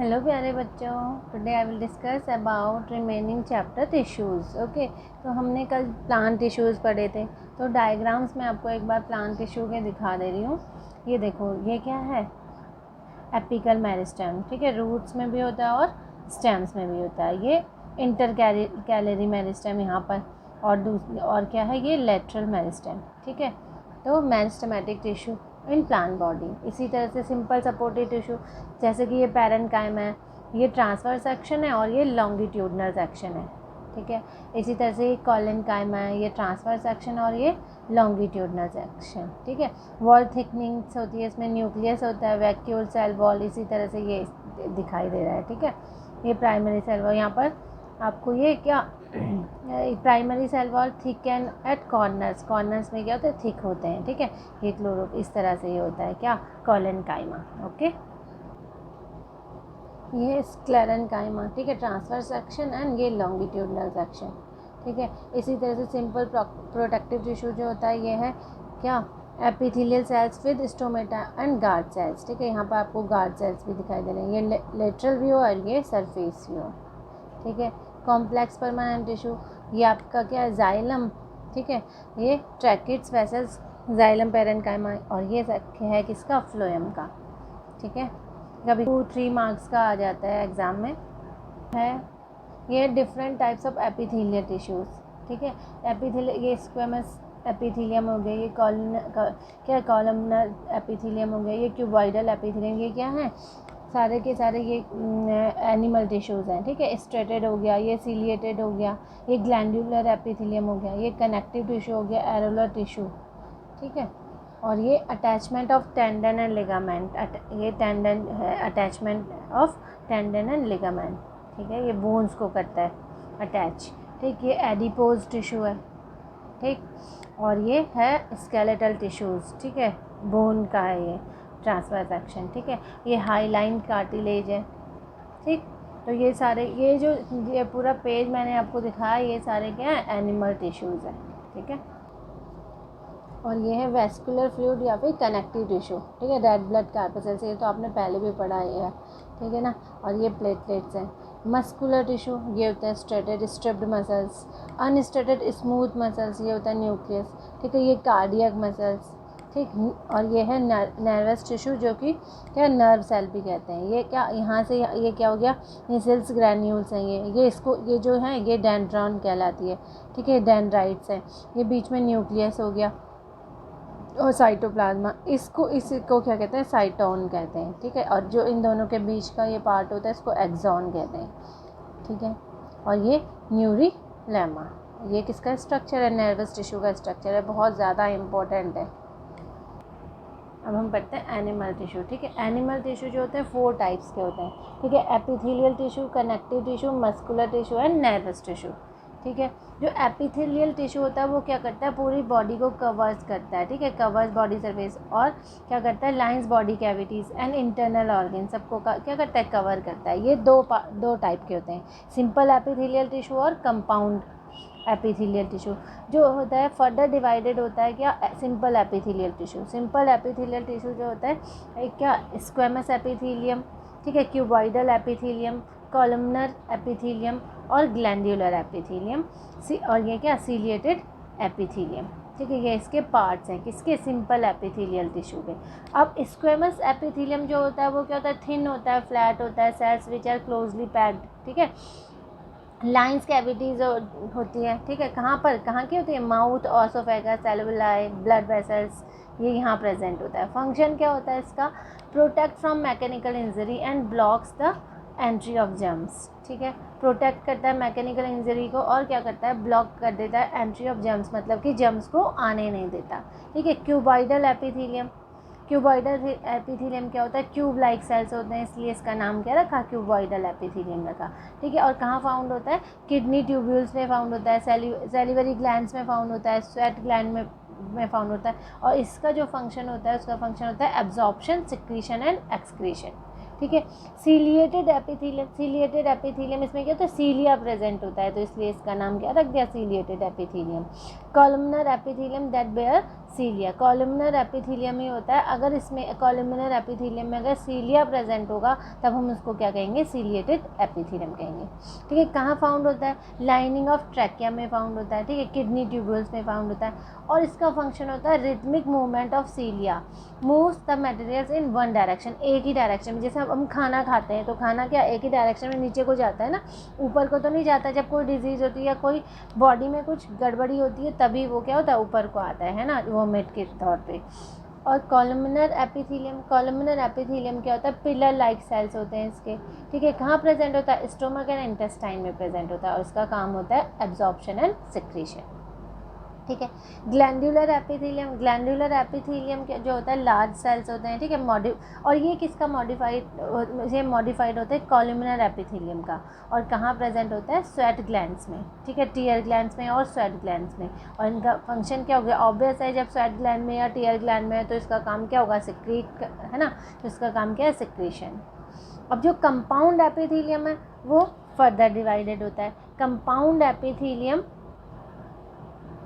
Hello प्यारे बच्चों, today I will discuss about remaining chapter tissues. Okay, तो हमने कल प्लांट टिश्यूज़ पढ़े थे, तो डायग्राम्स में आपको एक बार प्लांट टिश्यू के दिखा दे रही हूँ। ये देखो, ये क्या है? Apical meristem. ठीक है, रूट्स में भी होता है और स्टेम्स में भी होता है। ये इंटर कैलरी मेरिस्टेम यहाँ पर, और क्या है? ये लेटरल मेरिस्टेम। ठीक है, तो meristematic tissue in plant body. इसी तरह से सिंपल सपोर्टिव टिश्यू, जैसे कि ये पैरेन्काइमा है, ये ट्रांसफर सेक्शन है और ये लॉन्गिट्यूडनल सेक्शन है। ठीक है, इसी तरह से ये कॉलेनकाइमा है, ये ट्रांसफर सेक्शन और ये लॉन्गिट्यूडनल सेक्शन। ठीक है, वॉल थिकनिंग्स होती है, इसमें न्यूक्लियस होता है, वैक्यूल सेल वॉल, इसी तरह से ये दिखाई दे रहा है। ठीक है, ये प्राइमरी सेल वॉल, यहाँ पर आपको ये क्या primary cell wall thick and at corners में क्या होता है? थिक होते हैं। ठीक है, ये क्लोरो इस तरह से ये होता है क्या? कॉलेनकाइमा। ओके, ये स्क्लेरेनकाइमा। ठीक है, ट्रांसफर सेक्शन एंड ये लॉन्गिट्यूडनल सेक्शन। ठीक है, इसी तरह से सिंपल प्रोटेक्टिव टिश्यू जो होता है ये है क्या? Epithelial cells with stomata and guard cells. ठीक है, यहाँ पर आपको गार्ड सेल्स भी दिखाई दे रहे हैं, ये लेटरल व्यू और ये सरफेस व्यू। ठीक है, कॉम्प्लेक्स परमानेंट टिश्यू, ये आपका क्या है? जाइलम। ठीक है, ये ट्रैकिड्स वेसल्स, जाइलम पैरेन्काइमा, और ये है किसका? फ्लोएम का। ठीक है, कभी 2-3 मार्क्स का आ जाता है एग्ज़ाम में है। ये different types of epithelial tissues. ठीक है, एपिथेलियल, ये स्क्वेमस एपिथेलियम हो गया, ये क्या कॉलमनर एपिथेलियम हो गया, ये क्यूबॉइडल एपिथेलियम, ये क्या है? सारे के सारे ये एनिमल टिश्यूज़ हैं। ठीक है, स्ट्रेटेड हो गया, ये सीलिएटेड हो गया, ये ग्लैंडुलर एपिथेलियम हो गया, ये कनेक्टिव टिश्यू हो गया, एरोलर टिश्यू। ठीक है, और ये attachment of tendon and ligament, ये टेंडन है, attachment of tendon and ligament. ठीक है, ये बोन्स को करता है अटैच। ठीक, ये एडिपोज टिश्यू है। ठीक, और ये है स्केलेटल टिश्यूज़। ठीक है, बोन का है ये ट्रांसफर सेक्शन। ठीक है, ये हाईलाइन कार्टिलेज है। ठीक, तो ये सारे ये पूरा पेज मैंने आपको दिखाया, ये सारे क्या है? एनिमल टिश्यूज़ हैं। ठीक है, और ये है वेस्कुलर फ्लूइड या फिर कनेक्टिव टिश्यू। ठीक है, रेड ब्लड कार्पेसेल्स, ये तो आपने पहले भी पढ़ा है। ठीक है ना, और ये प्लेटलेट्स हैं। मस्कुलर टिश्यू, ये होता है striated striped muscles, unstriated smooth muscles, ये होता है न्यूक्लियस। ठीक है, ये कार्डियक मसल्स। ठीक, और ये है नर्वस टिश्यू, जो कि क्या? नर्व सेल भी कहते हैं। ये क्या? यहाँ से ये क्या हो गया? निसल्स ग्रैन्यूल्स हैं ये इसको, ये जो है ये डेंड्रॉन कहलाती है। ठीक है, डेंड्राइट्स हैं। ये बीच में न्यूक्लियस हो गया और साइटोप्लाज्मा, इसको क्या कहते हैं? साइटोन कहते हैं। ठीक है, और जो इन दोनों के बीच का ये पार्ट होता है इसको एक्सॉन कहते हैं। ठीक है, और ये न्यूरिलेमा, ये किसका स्ट्रक्चर है? नर्वस टिश्यू का स्ट्रक्चर है, बहुत ज़्यादा इम्पोर्टेंट है। अब हम पढ़ते हैं एनिमल टिश्यू। ठीक है, एनिमल टिश्यू जो होते हैं 4 टाइप्स के होते हैं। ठीक है, epithelial tissue, connective tissue, muscular tissue and nervous tissue. ठीक है, जो एपिथेलियल टिश्यू होता है वो क्या करता है? पूरी बॉडी को कवर्स करता है। ठीक है, कवर्स बॉडी सरफेस, और क्या करता है? Lines body cavities and internal organ, सबको क्या करता है? कवर करता है। ये दो टाइप के होते हैं, सिंपल एपिथेलियल टिश्यू और कंपाउंड एपिथेलियल टिश्यू। जो होता है फर्दर डिवाइडेड होता है क्या? Simple epithelial tissue. Simple epithelial tissue जो होता है एक क्या? Squamous epithelium. ठीक है, क्यूबॉइडल एपिथेलियम, कॉलमनर एपिथेलियम और ग्लैंडुलर एपिथेलियम, और ये क्या? Ciliated epithelium. ठीक है, ये इसके पार्ट्स हैं, किसके? सिंपल एपिथेलियल टिश्यू के। अब स्क्वेमस एपिथेलियम जो होता है वो क्या होता है? थिन होता है, फ्लैट होता है, cells which are closely packed. ठीक है, लाइंस कैविटीज़ होती है। ठीक है, कहाँ की होती है? Mouth, oesophagus, alveoli, blood vessels, ये यहाँ प्रेजेंट होता है। फंक्शन क्या होता है इसका? Protect from mechanical injury and blocks the entry of germs. ठीक है, प्रोटेक्ट करता है मैकेनिकल इंजरी को, और क्या करता है? ब्लॉक कर देता है एंट्री ऑफ जर्म्स, मतलब कि जर्म्स को आने नहीं देता। ठीक है, क्यूबॉइडल एपिथेलियम, क्यूबॉइडल एपिथेलियम क्या होता है? क्यूब लाइक सेल्स होते हैं, इसलिए इसका नाम क्या रखा? क्यूबॉइडल एपिथेलियम रखा। ठीक है, और कहाँ फाउंड होता है? किडनी ट्यूब्यूल्स में फाउंड होता है, सेलिवरी ग्लैंड्स में फाउंड होता है, स्वेट ग्लैंड में फाउंड होता है, और इसका जो फंक्शन होता है उसका फंक्शन होता है एब्जॉर्प्शन, सिक्रीशन एंड एक्सक्रीशन। ठीक है, सीलिएटेड एपिथेलियम, इसमें क्या होता है? सीलिया प्रेजेंट होता है, तो इसलिए इसका नाम क्या रख दिया? Ciliated epithelium. Columnar epithelium that bear cilia, columnar epithelium ही होता है, अगर इसमें कॉलमनर एपिथेलियम में अगर सीलिया प्रेजेंट होगा तब हम उसको क्या कहेंगे, सीलिएटेड एपिथेलियम कहेंगे। ठीक है, कहाँ फाउंड होता है, लाइनिंग ऑफ ट्रैकिया में फाउंड होता है, ठीक है, किडनी ट्यूब्यूल्स में फाउंड होता है, और इसका फंक्शन होता है rhythmic movement of सीलिया moves the materials in one direction, एक ही डायरेक्शन में। जैसे हम खाना खाते हैं तो खाना क्या एक ही डायरेक्शन में नीचे को जाता है ना, ऊपर को तो नहीं जाता। जब कोई डिजीज़ होती है या कोई बॉडी में कुछ गड़बड़ी होती है तभी वो क्या होता है, ऊपर को आता है ना, वोमिट के तौर पे। और कॉलमनर एपिथेलियम, कॉलमनर एपिथेलियम क्या होता है, पिलर लाइक सेल्स होते हैं इसके। ठीक है, कहाँ प्रेजेंट होता है, स्टोमक एंड इंटेस्टाइन में प्रेजेंट होता है, और इसका काम होता है एब्जॉर्प्शन एंड सिक्रीशन। ठीक है, ग्लैंडुलर एपिथेलियम, ग्लैंडुलर एपिथेलियम जो होता है लार्ज सेल्स होते हैं। ठीक है, और ये किसका मॉडिफाइड होता है, कॉलमनर एपिथेलियम का। और कहाँ प्रेजेंट होता है, स्वेट ग्लैंड्स में। ठीक है, टीयर ग्लैंड्स में और स्वेट ग्लैंड्स में। और इनका फंक्शन क्या हो गया, ऑब्वियस है, जब स्वेट ग्लैंड में या टीयर ग्लैंड में है तो इसका काम क्या होगा, सिक्रीट, है ना, तो इसका काम क्या है, सिक्रीशन। अब जो कंपाउंड एपिथेलियम है वो फर्दर डिवाइडेड होता है। कंपाउंड एपिथेलियम,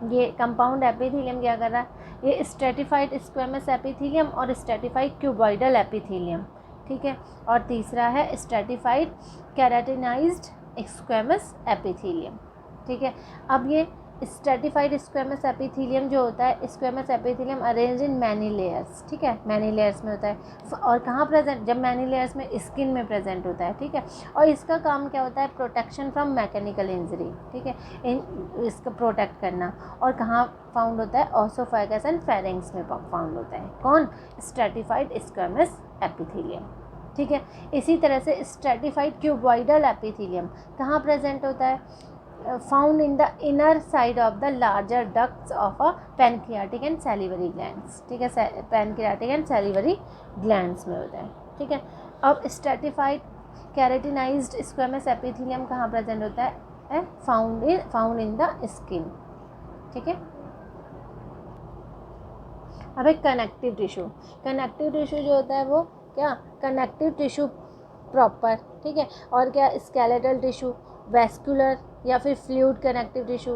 ये कंपाउंड एपिथेलियम क्या कर रहा है, ये स्ट्रेटिफाइड स्क्वेमस एपिथेलियम और स्ट्रेटिफाइड क्यूबॉइडल एपिथेलियम। ठीक है, और तीसरा है स्ट्रेटिफाइड केराटिनाइज्ड स्क्वेमस एपिथेलियम। ठीक है, अब ये स्ट्रेटिफाइड स्क्वेमस एपिथेलियम जो होता है, squamous epithelium arrange in many layers. ठीक है, मैनी लेयर्स में होता है, और कहाँ प्रेजेंट, जब मैनी लेयर्स में स्किन में प्रेजेंट होता है। ठीक है, और इसका काम क्या होता है, प्रोटेक्शन फ्रॉम मैकेनिकल इंजरी। ठीक है, इसको प्रोटेक्ट करना। और कहाँ फाउंड होता है, ओसोफेगस एंड फेरिंग्स में फाउंड होता है। कौन, स्ट्रेटिफाइड स्क्वेमस एपिथेलियम। ठीक है, इसी तरह से स्ट्रेटिफाइड क्यूबॉइडल एपिथेलियम कहाँ प्रेजेंट होता है, found in the inner side of the larger ducts of a pancreatic and salivary glands। ठीक है, pancreatic and salivary glands में होता है। ठीक है, अब stratified keratinized squamous epithelium कहाँ प्रेजेंट होता है, found in the skin। ठीक है, अब एक कनेक्टिव टिश्यू, कनेक्टिव टिश्यू जो होता है वो क्या, कनेक्टिव टिश्यू प्रॉपर। ठीक है, और क्या, स्केलेटल टिश्यू, वेस्कुलर या फिर फ्लूइड कनेक्टिव टिश्यू।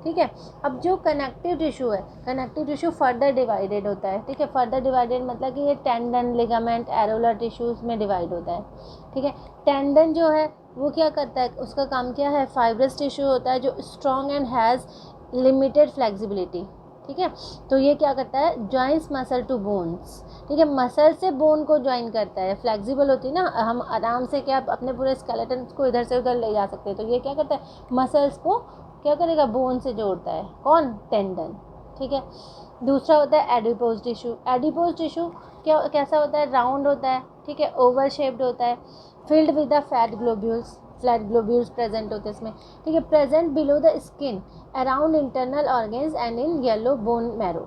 ठीक है, अब जो कनेक्टिव टिश्यू है, कनेक्टिव टिश्यू फर्दर डिवाइडेड होता है। ठीक है, फर्दर डिवाइडेड मतलब कि ये टेंडन, लिगामेंट, एरोलर टिश्यूज़ में डिवाइड होता है। ठीक है, टेंडन जो है वो क्या करता है, उसका काम क्या है, फाइब्रस टिश्यू होता है जो strong and has limited flexibility. ठीक है, तो ये क्या करता है, ज्वाइंस मसल टू बोन्स। ठीक है, मसल से बोन को ज्वाइन करता है, फ्लेक्सिबल होती है ना, हम आराम से क्या अपने पूरे स्केलेटन को इधर से उधर ले जा सकते हैं, तो ये क्या करता है, मसल्स को क्या करेगा, बोन से जोड़ता है। कौन, टेंडन। ठीक है, दूसरा होता है एडिपोज टिश्यू। एडिपोज टिश्यू कैसा होता है, राउंड होता है। ठीक है, ओवल शेप्ड होता है, filled with the fat globules, flat globules present होते हैं इसमें। ठीक है, present below the skin around internal organs and in yellow bone marrow.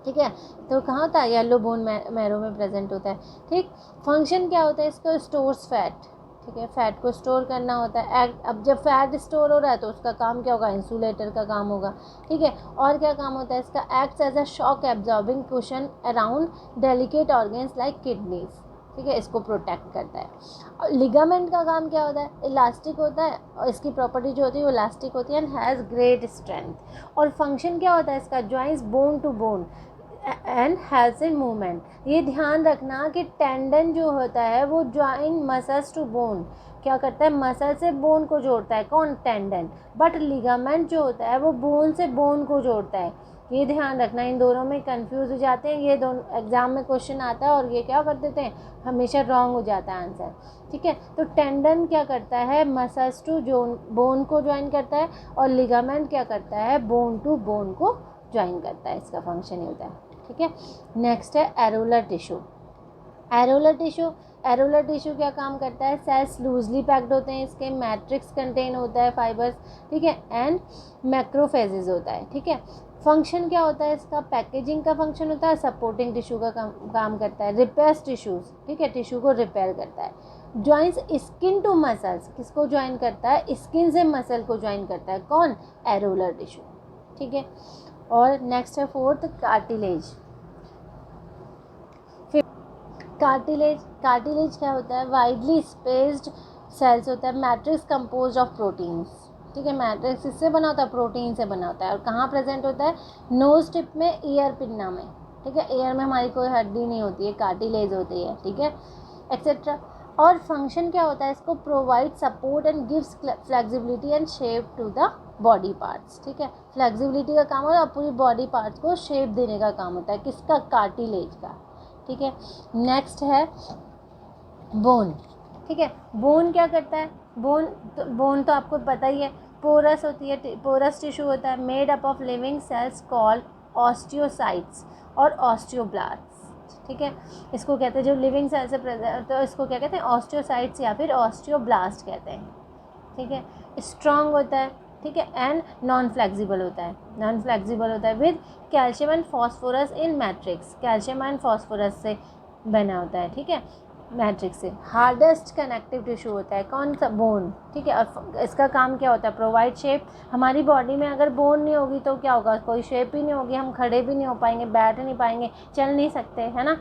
ठीक है, तो कहाँ होता है, येलो बोन मैरो में प्रेजेंट होता है। ठीक, फंक्शन क्या होता है इसका, स्टोर्स फैट। ठीक है, फैट को स्टोर करना होता है। अब जब फैट स्टोर हो रहा है तो उसका काम क्या होगा, इंसुलेटर का काम होगा। ठीक है, और क्या काम होता है इसका, acts as a shock absorbing cushion around delicate organs like kidneys. ठीक है, इसको प्रोटेक्ट करता है। और लिगामेंट का काम क्या होता है, इलास्टिक होता है, और इसकी प्रॉपर्टी जो होती है वो इलास्टिक होती है एंड हैज़ ग्रेट स्ट्रेंथ। और फंक्शन क्या होता है इसका, joints bone to bone and helps in movement. ये ध्यान रखना कि टेंडन जो होता है वो ज्वाइन मसल्स टू बोन क्या करता है, मसल से बोन को जोड़ता है। कौन, टेंडन। बट लिगामेंट जो होता है वो बोन से बोन को जोड़ता है। ये ध्यान रखना, इन दोनों में कंफ्यूज हो जाते हैं, ये दोनों एग्जाम में क्वेश्चन आता है और ये क्या कर देते हैं, हमेशा रॉन्ग हो जाता है आंसर। ठीक है, तो टेंडन क्या करता है, मसल्स टू बोन को ज्वाइन करता है, और लिगामेंट क्या करता है, बोन टू बोन को ज्वाइन करता है। इसका फंक्शन ये होता है। ठीक है, नेक्स्ट है एरोलर टिश्यू। एरोलर टिश्यू क्या काम करता है, सेल्स लूजली पैक्ड होते हैं, इसके मैट्रिक्स कंटेन होता है, फाइबर्स। ठीक है, एंड मैक्रोफेजेस होता है। ठीक है, फंक्शन क्या होता है इसका, पैकेजिंग का फंक्शन होता है, सपोर्टिंग टिश्यू का काम करता है, रिपेयर्स टिश्यूज। ठीक है, टिश्यू को रिपेयर करता है। ज्वाइंस स्किन टू मसल्स, किसको ज्वाइन करता है, स्किन से मसल को ज्वाइन करता है। कौन, एरोलर टिश्यू। ठीक है, और नेक्स्ट है फोर्थ, कार्टिलेज। कार्टिलेज क्या होता है, वाइडली स्पेस्ड सेल्स होता है, मैट्रिक्स कंपोज्ड ऑफ प्रोटीन्स। ठीक है। मैट्रिक्स इससे बना होता है, प्रोटीन से बना होता है। और कहाँ प्रेजेंट होता है? नोज टिप में, ईयर पिन्ना में, ठीक है। ईयर में हमारी कोई हड्डी नहीं होती है, कार्टिलेज होती है, ठीक है, एक्सेट्रा। और फंक्शन क्या होता है? इसको provide support and gives flexibility and shape to the body parts, ठीक है। फ्लेक्सिबिलिटी का काम होता है, पूरी बॉडी पार्ट्स को शेप देने का काम होता है। किसका? कार्टिलेज का, ठीक है। नेक्स्ट है बोन, ठीक है। बोन क्या करता है? बोन तो आपको पता ही है, पोरस होती है, पोरस टिश्यू होता है, made up of living cells called osteocytes और ऑस्टियोब्लास्ट्स, ठीक है। इसको कहते हैं जो लिविंग सेल से प्रेजेंट, तो इसको क्या कहते हैं? ऑस्टियोसाइट्स या फिर ऑस्टियोब्लास्ट कहते हैं, ठीक है। स्ट्रॉन्ग होता है, ठीक है, एंड नॉन फ्लेक्सिबल होता है, नॉन फ्लेक्सिबल होता है with calcium and phosphorus in matrix, calcium and phosphorus से बना होता है, ठीक है, मैट्रिक्स से। हार्डेस्ट कनेक्टिव टिश्यू होता है कौन सा? बोन, ठीक है। और इसका काम क्या होता है? Provide shape. हमारी बॉडी में अगर बोन नहीं होगी तो क्या होगा? कोई शेप ही नहीं होगी, हम खड़े भी नहीं हो पाएंगे, बैठ नहीं पाएंगे, चल नहीं सकते, है ना।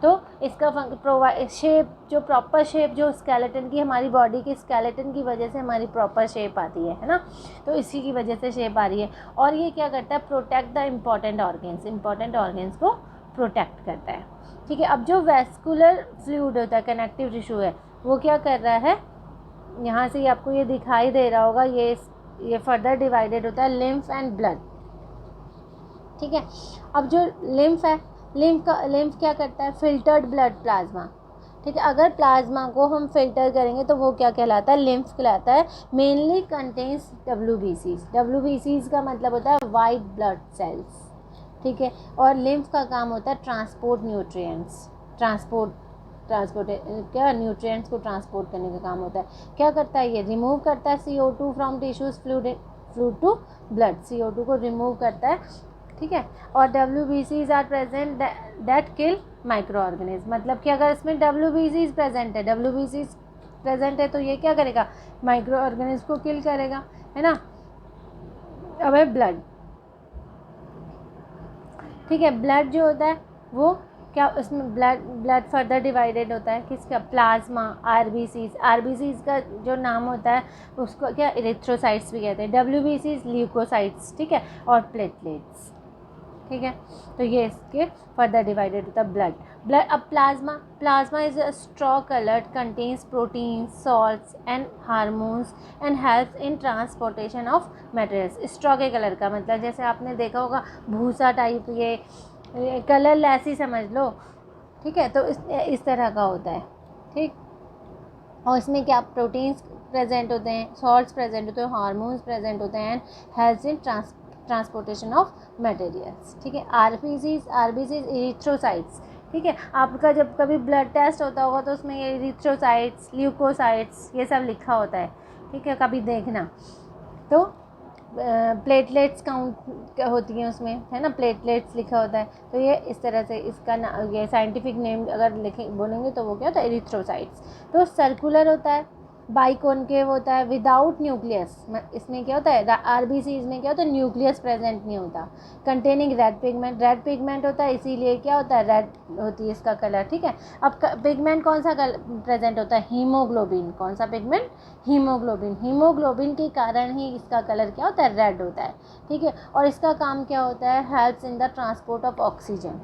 तो इसका प्रोवाइड शेप, जो प्रॉपर शेप जो स्केलेटन की, हमारी बॉडी की स्केलेटन की वजह से हमारी प्रॉपर शेप आती है ना, तो इसी की वजह से शेप आ रही है। और ये क्या करता है? Protect the important organs, important organs को प्रोटेक्ट करता है, ठीक है। अब जो वेस्कुलर फ्लूइड होता है, कनेक्टिव टिश्यू है, वो क्या कर रहा है? यहाँ से आपको ये दिखाई दे रहा होगा, ये फर्दर डिवाइडेड होता है लिम्फ एंड ब्लड, ठीक है। अब जो लिम्फ है, लिम्फ क्या करता है? फिल्टर्ड ब्लड प्लाज्मा, ठीक है। अगर प्लाज्मा को हम फिल्टर करेंगे तो वो क्या कहलाता है? लिम्फ कहलाता है। मेनली कंटेन्स WBCs, WBCs का मतलब होता है वाइट ब्लड सेल्स, ठीक है। और लिम्फ का काम होता है ट्रांसपोर्ट न्यूट्रिएंट्स, ट्रांसपोर्ट क्या? न्यूट्रिएंट्स को ट्रांसपोर्ट करने का काम होता है। क्या करता है ये? रिमूव करता है CO2 from tissues fluid to blood, CO2 को रिमूव करता है, ठीक है। और WBCs are present that kill micro organism, मतलब कि अगर इसमें WBCs प्रेजेंट है, WBCs प्रेजेंट है तो ये क्या करेगा? माइक्रो ऑर्गेनिज्म को किल करेगा, है ना। अब है ब्लड, ठीक है। ब्लड जो होता है वो क्या, उसमें ब्लड फर्दर डिवाइडेड होता है किसका? प्लाज्मा, आरबीसीज का जो नाम होता है उसको क्या? इरिथ्रोसाइट्स भी कहते हैं। WBCs ल्यूकोसाइट्स, ठीक है, और प्लेटलेट्स, ठीक है। तो ये इसके फर्दर डिवाइडेड होता है ब्लड। अब plasma is a straw coloured, contains protein, salts and hormones and helps in transportation of materials. Straw के कलर का मतलब जैसे आपने देखा होगा भूसा टाइप, ये कलरलेस ही समझ लो, ठीक है। तो इस तरह का होता है, ठीक। और इसमें क्या? प्रोटीन्स प्रेजेंट होते हैं, सॉल्ट्स प्रेजेंट होते हैं, हार्मोन्स प्रेजेंट होते हैं, and helps in transportation of materials, ठीक है। आरबीसीज इरिथ्रोसाइट्स, ठीक है। आपका जब कभी ब्लड टेस्ट होता होगा तो उसमें ये इरिथ्रोसाइट्स, ल्यूकोसाइट्स, ये सब लिखा होता है, ठीक है, कभी देखना। तो प्लेटलेट्स काउंट होती हैं उसमें, है ना, प्लेटलेट्स लिखा होता है। तो ये इस तरह से इसका ये साइंटिफिक नेम अगर बोलेंगे तो वो क्या होता है? इरिथ्रोसाइट्स। तो सर्कुलर होता है, बाइकॉन्केव होता है, विदाउट न्यूक्लियस। इसमें क्या होता है? आरबीसीज में क्या होता है? न्यूक्लियस प्रेजेंट नहीं होता। कंटेनिंग रेड पिगमेंट होता है, इसीलिए क्या होता है? रेड होती है इसका कलर, ठीक है। अब पिगमेंट कौन सा प्रेजेंट होता है? हीमोग्लोबिन। कौन सा पिगमेंट? हीमोग्लोबिन के कारण ही इसका कलर क्या होता है? रेड होता है, ठीक है। और इसका काम क्या होता है? Helps in the transport of oxygen,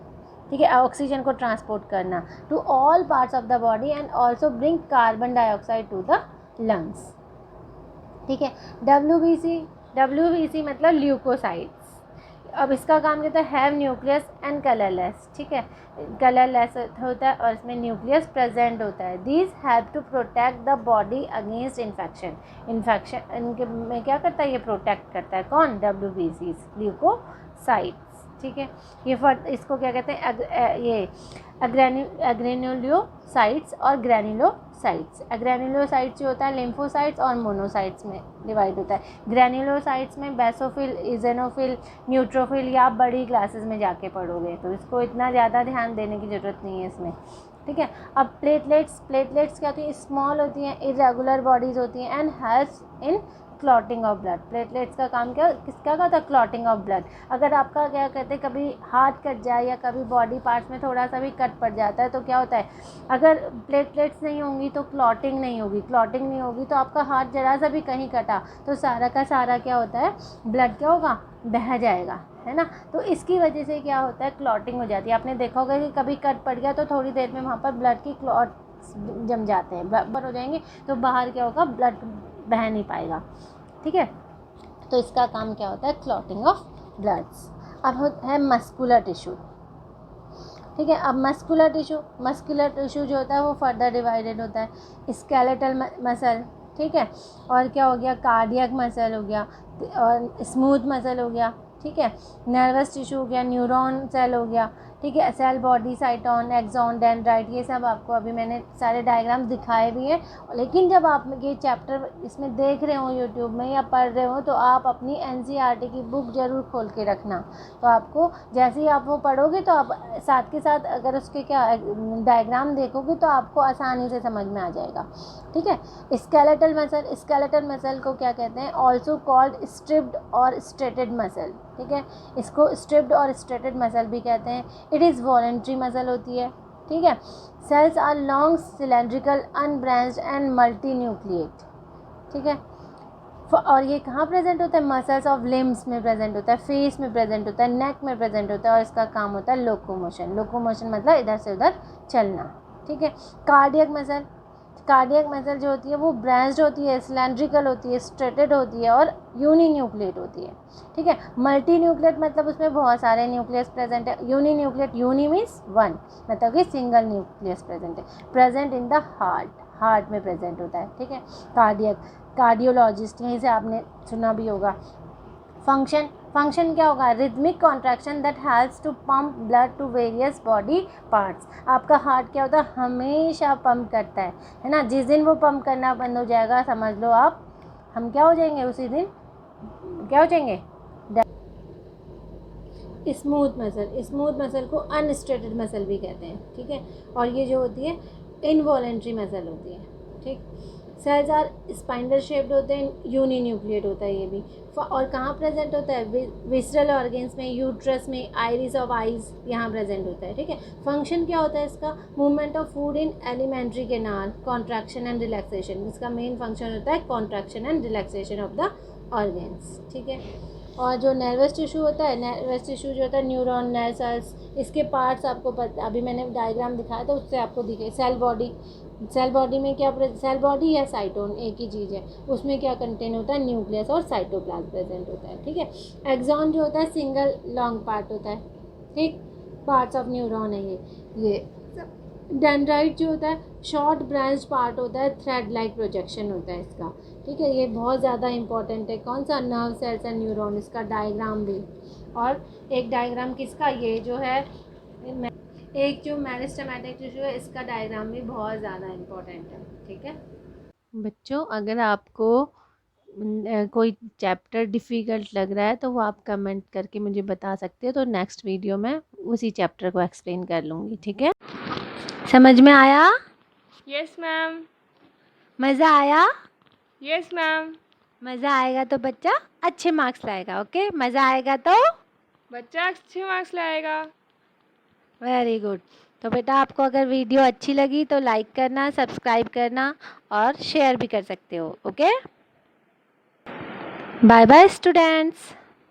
ठीक है, ऑक्सीजन को ट्रांसपोर्ट करना to all parts of the body and also bring carbon dioxide to the lungs, ठीक है। WBC मतलब ल्यूकोसाइट्स। अब इसका काम कहता है हैव न्यूक्लियस एंड कलरलेस, ठीक है, कलरलेस होता है और इसमें न्यूक्लियस प्रेजेंट होता है। These help to protect the body against infection इनके में क्या करता है? ये प्रोटेक्ट करता है। कौन? WBCs, ल्यूकोसाइट्स, ठीक है। ये इसको क्या कहते हैं? ये अग्रेन्युलोसाइट्स और ग्रैन्युलोसाइट्स। अग्रेन्युलोसाइट्स जो होता है लिम्फोसाइट्स और मोनोसाइट्स में डिवाइड होता है। ग्रैन्युलोसाइट्स में बेसोफिल, इजेनोफिल, न्यूट्रोफिल, या आप बड़ी क्लासेस में जाके पढ़ोगे तो इसको इतना ज़्यादा ध्यान देने की ज़रूरत नहीं है इसमें, ठीक है। अब प्लेटलेट्स क्या होती है? स्मॉल होती हैं, इरेगुलर बॉडीज़ होती हैं, and helps in clotting of blood. Platelets का काम क्या किसका होता है? Clotting of blood. अगर आपका क्या कहते हैं कभी हाथ कट जाए या कभी बॉडी पार्ट्स में थोड़ा सा भी कट पड़ जाता है तो क्या होता है, अगर प्लेटलेट्स नहीं होंगी तो क्लॉटिंग नहीं होगी, क्लॉटिंग नहीं होगी तो आपका हाथ जरा सा भी कहीं कटा तो सारा का सारा क्या होता है, ब्लड क्या होगा, बह जाएगा, है ना। तो इसकी वजह से क्या होता है, क्लॉटिंग हो जाती है। आपने देखा होगा कि कभी कट पड़ गया तो थोड़ी देर में वहाँ पर ब्लड की क्लॉट जम जाते हैं, बराबर हो जाएंगे, तो बाहर क्या होगा, ब्लड बह नहीं पाएगा, ठीक है। तो इसका काम क्या होता है, क्लॉटिंग ऑफ ब्लड्स। अब है मस्कुलर टिश्यू, ठीक है। अब मस्कुलर टिश्यू जो होता है वो फर्दर डिवाइडेड होता है, स्केलेटल मसल, ठीक है, और क्या हो गया, कार्डियक मसल हो गया, और स्मूथ मसल हो गया, ठीक है, नर्वस टिश्यू हो गया, न्यूरॉन सेल हो गया, ठीक है, cell body, cyton, axon, dendrite, ये सब आपको अभी मैंने सारे डायग्राम दिखाए भी हैं। लेकिन जब आप ये चैप्टर इसमें देख रहे हो यूट्यूब में या पढ़ रहे हो तो आप अपनी एनसीईआरटी की बुक ज़रूर खोल के रखना। तो आपको जैसे ही आप वो पढ़ोगे तो आप साथ के साथ अगर उसके क्या डायग्राम देखोगे तो आपको आसानी से समझ में आ जाएगा, ठीक है। स्केलेटल मसल को क्या कहते हैं, ऑल्सो कॉल्ड स्ट्रिप्ड और स्ट्रेटेड मसल, ठीक है। इसको स्ट्रिप्ड और स्ट्रेटेड मसल भी कहते हैं। इट इज़ वॉलेंट्री मसल होती है, ठीक है। Cells are long, cylindrical, unbranched and multi nucleate, ठीक है। और ये कहाँ प्रेजेंट होता है, मसल्स ऑफ लिम्स में प्रेजेंट होता है, फेस में प्रेजेंट होता है, नेक में प्रेजेंट होता है, और इसका काम होता है लोकोमोशन मतलब इधर से उधर चलना, ठीक है। कार्डियक मसल जो होती है वो ब्रांच्ड होती है, सिलेंड्रिकल होती है, स्ट्रेटेड होती है और यूनिन्यूक्लिएट होती है, ठीक है। मल्टी न्यूक्लिएट मतलब उसमें बहुत सारे न्यूक्लियस प्रेजेंट है। यूनिन्यूक्लिएट, यूनि मीन्स वन, मतलब कि सिंगल न्यूक्लियस प्रेजेंट है, प्रेजेंट इन द हार्ट में प्रेजेंट होता है, ठीक है। कार्डियोलॉजिस्ट, यहीं से आपने सुना भी होगा। फंक्शन क्या होगा, rhythmic contraction that helps to pump blood to various body parts. आपका हार्ट क्या होता है, हमेशा पंप करता है ना। जिस दिन वो पंप करना बंद हो जाएगा समझ लो आप, हम क्या हो जाएंगे उसी दिन, क्या हो जाएंगे, स्मूथ मसल को अनस्ट्रेटेड मसल भी कहते हैं, ठीक है। और ये जो होती है इनवॉलेंट्री मसल होती है, ठीक। सेल्स आर स्पाइंडल शेप्ड होते हैं, यूनिन्यूक्लिएट होता है ये भी। और कहाँ प्रेजेंट होता है, विसरल ऑर्गन्स में, यूट्रस में, आइरिस ऑफ आइज, यहाँ प्रेजेंट होता है, ठीक है। फंक्शन क्या होता है इसका, movement of food in alimentary canal, contraction and relaxation. इसका मेन फंक्शन होता है contraction and relaxation of the organs, ठीक है। और जो नर्वस टिश्यू होता है, जो होता है न्यूरॉन, नर्व सेल्स, इसके पार्ट्स आपको पता, अभी मैंने डायग्राम दिखाया था उससे आपको दिखे। सेल बॉडी में क्या, सेल बॉडी या साइटोन एक ही चीज़ है, उसमें क्या कंटेन होता है, न्यूक्लियस और साइटोप्लाज्म प्रेजेंट होता है, ठीक है। एक्सॉन जो होता है सिंगल लॉन्ग पार्ट होता है, ठीक, पार्ट्स ऑफ न्यूरॉन है ये। डेंड्राइट जो होता है शॉर्ट ब्रांच पार्ट होता है, थ्रेड लाइक प्रोजेक्शन होता है इसका, ठीक है। ये बहुत ज़्यादा इंपॉर्टेंट है, कौन सा, नर्व सेल्स एंड न्यूरॉन, इसका डायग्राम भी। और एक डायग्राम किसका, ये जो है एक जो मेरिस्टेमेटिक टिश्यू है, इसका डायग्राम भी बहुत ज़्यादा इंपॉर्टेंट है, ठीक है। बच्चों अगर आपको कोई चैप्टर डिफ़िकल्ट लग रहा है तो वो आप कमेंट करके मुझे बता सकते हो, तो नेक्स्ट वीडियो में उसी चैप्टर को एक्सप्लेन कर लूँगी, ठीक है। समझ में आया? Yes ma'am. मज़ा आया? Yes ma'am. मज़ा आएगा तो बच्चा अच्छे मार्क्स लाएगा, ओके। मज़ा आएगा तो बच्चा अच्छे मार्क्स लाएगा। Very good. तो बेटा आपको अगर वीडियो अच्छी लगी तो लाइक करना, सब्सक्राइब करना और शेयर भी कर सकते हो, ओके। Bye bye students.